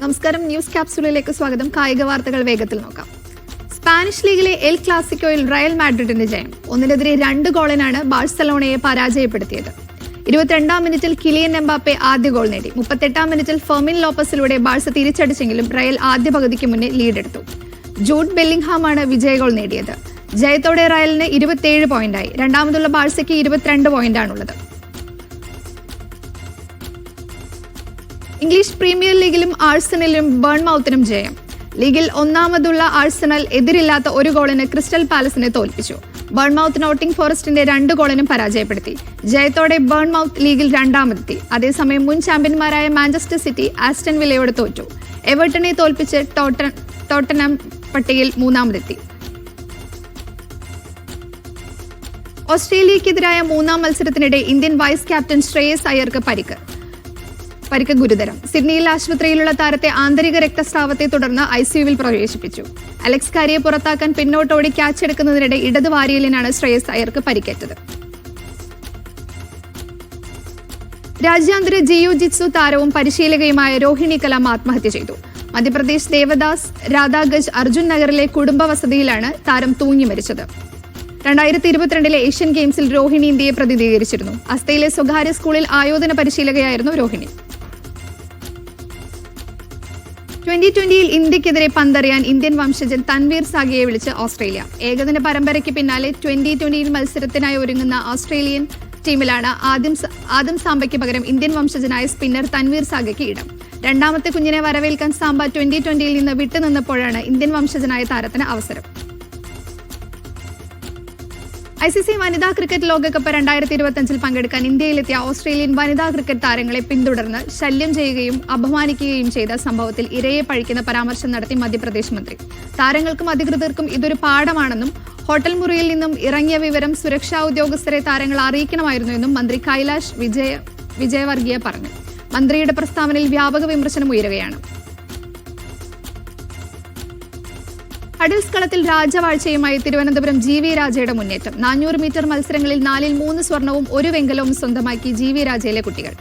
നമസ്കാരം, ന്യൂസ് ക്യാപ്സ്യൂളിലേക്ക് സ്വാഗതം. കായിക വാർത്തകൾ വേഗത്തിൽ നോക്കാം. സ്പാനിഷ് ലീഗിലെ എൽ ക്ലാസിക്കോയിൽ റയൽ മാഡ്രിഡിന്റെ ജയം. 1-നെതിരെ 2 ഗോളിനാണ് ബാഴ്സലോണയെ പരാജയപ്പെടുത്തിയത്. 22-ാം മിനിറ്റിൽ കിലിയൻ എംബാപ്പെ ആദ്യ ഗോൾ നേടി. 38-ാം മിനിറ്റിൽ ഫെർമിൻ ലോപ്പസിലൂടെ ബാഴ്സ തിരിച്ചടിച്ചെങ്കിലും റയൽ ആദ്യ പകുതിക്ക് മുന്നേ ലീഡെടുത്തു. ജൂഡ് ബെല്ലിംഗ്ഹാമാണ് വിജയ ഗോൾ നേടിയത്. ജയത്തോടെ റയലിന് 27 പോയിന്റായി. രണ്ടാമതുള്ള ബാഴ്സയ്ക്ക് 22 പോയിന്റാണുള്ളത്. ഇംഗ്ലീഷ് പ്രീമിയർ ലീഗിലും ആഴ്സണലിലും ബേൺമൌത്തിനും ജയം. ലീഗിൽ ഒന്നാമതുള്ള ആഴ്സണൽ എതിരില്ലാത്ത 1 ഗോളിന് ക്രിസ്റ്റൽ പാലസിനെ തോൽപ്പിച്ചു. ബേൺമൌത്ത് നോട്ടിംഗ് ഫോറസ്റ്റിന്റെ 2 ഗോളിനും പരാജയപ്പെടുത്തി. ജയത്തോടെ ബേൺമൌത്ത് ലീഗിൽ 2ാമതെത്തി. അതേസമയം മുൻ ചാമ്പ്യന്മാരായ മാഞ്ചസ്റ്റർ സിറ്റി ആസ്റ്റൺ വില്ലയോട് തോറ്റു. എവർട്ടനെ തോൽപ്പിച്ച് ടോട്ടനം പട്ടികയിൽ 3ാമതെത്തി. ഓസ്ട്രേലിയക്കെതിരായ 3ാം മത്സരത്തിനിടെ ഇന്ത്യൻ വൈസ് ക്യാപ്റ്റൻ ശ്രേയസ് അയ്യർക്ക് പരിക്ക് ഗുരുതരം. സിഡ്നിയിൽ ആശുപത്രിയിലുള്ള താരത്തെ ആന്തരിക രക്തസ്രാവത്തെ തുടർന്ന് ICUവിൽ പ്രവേശിപ്പിച്ചു. അലക്സ് കാരിയെ പുറത്താക്കാൻ പിന്നോട്ടോടി ക്യാച്ച് എടുക്കുന്നതിനിടെ ഇടത് വാരിയലിനാണ് ശ്രേയസ് അയ്യർക്ക് പരിക്കേറ്റത്. രാജ്യാന്തര ജിയോജിത്സു താരവും പരിശീലകയുമായ രോഹിണി കലാം ആത്മഹത്യ ചെയ്തു. മധ്യപ്രദേശ് ദേവദാസ് രാധാഗഞ്ച് അർജുൻ നഗറിലെ കുടുംബ വസതിയിലാണ് താരം തൂങ്ങി മരിച്ചത്. 2022 ഏഷ്യൻ ഗെയിംസിൽ രോഹിണി ഇന്ത്യയെ പ്രതിനിധീകരിച്ചിരുന്നു. അസ്തയിലെ സ്വകാര്യ സ്കൂളിൽ ആയോധന പരിശീലകയായിരുന്നു രോഹിണി. 2020-ൽ ഇന്ത്യക്കെതിരെ പന്തെറിയാൻ ഇന്ത്യൻ വംശജൻ തൻവീർ സാഗയെ വിളിച്ച് ഓസ്ട്രേലിയ. ഏകദിന പരമ്പരയ്ക്ക് പിന്നാലെ 2020 മത്സരത്തിനായി ഒരുങ്ങുന്ന ഓസ്ട്രേലിയൻ ടീമിലാണ് ആദം സാംബയ്ക്ക് പകരം ഇന്ത്യൻ വംശജനായ സ്പിന്നർ തൻവീർ സാഗയ്ക്ക് ഇടം. രണ്ടാമത്തെ കുഞ്ഞിനെ വരവേൽക്കാൻ സാംബ 2020-ൽ നിന്ന് വിട്ടുനിന്നപ്പോഴാണ് ഇന്ത്യൻ വംശജനായ താരത്തിന് അവസരം. ICC വനിതാ ക്രിക്കറ്റ് ലോകകപ്പ് 2025-ൽ പങ്കെടുക്കാൻ ഇന്ത്യയിലെത്തിയ ഓസ്ട്രേലിയൻ വനിതാ ക്രിക്കറ്റ് താരങ്ങളെ പിന്തുടർന്ന് ശല്യം ചെയ്യുകയും അപമാനിക്കുകയും ചെയ്ത സംഭവത്തിൽ ഇരയെ പഴിക്കുന്ന പരാമർശം നടത്തി മധ്യപ്രദേശ് മന്ത്രി. താരങ്ങൾക്കും അധികൃതർക്കും ഇതൊരു പാഠമാണെന്നും ഹോട്ടൽ മുറിയിൽ നിന്നും ഇറങ്ങിയ വിവരം സുരക്ഷാ ഉദ്യോഗസ്ഥരെ താരങ്ങൾ അറിയിക്കണമായിരുന്നുവെന്നും മന്ത്രി കൈലാഷ് വിജയവർഗിയ പറഞ്ഞു. മന്ത്രിയുടെ പ്രസ്താവനയിൽ വ്യാപക വിമർശനം ഉയരുകയാണ്. ഹഡിൽസ് കളത്തിൽ രാജവാഴ്ചയുമായി തിരുവനന്തപുരം GV രാജയുടെ മുന്നേറ്റം. 400 മീറ്റർ മത്സരങ്ങളിൽ 4-ൽ 3 സ്വർണവും 1 വെങ്കലവും സ്വന്തമാക്കി GV രാജയിലെ കുട്ടികൾ.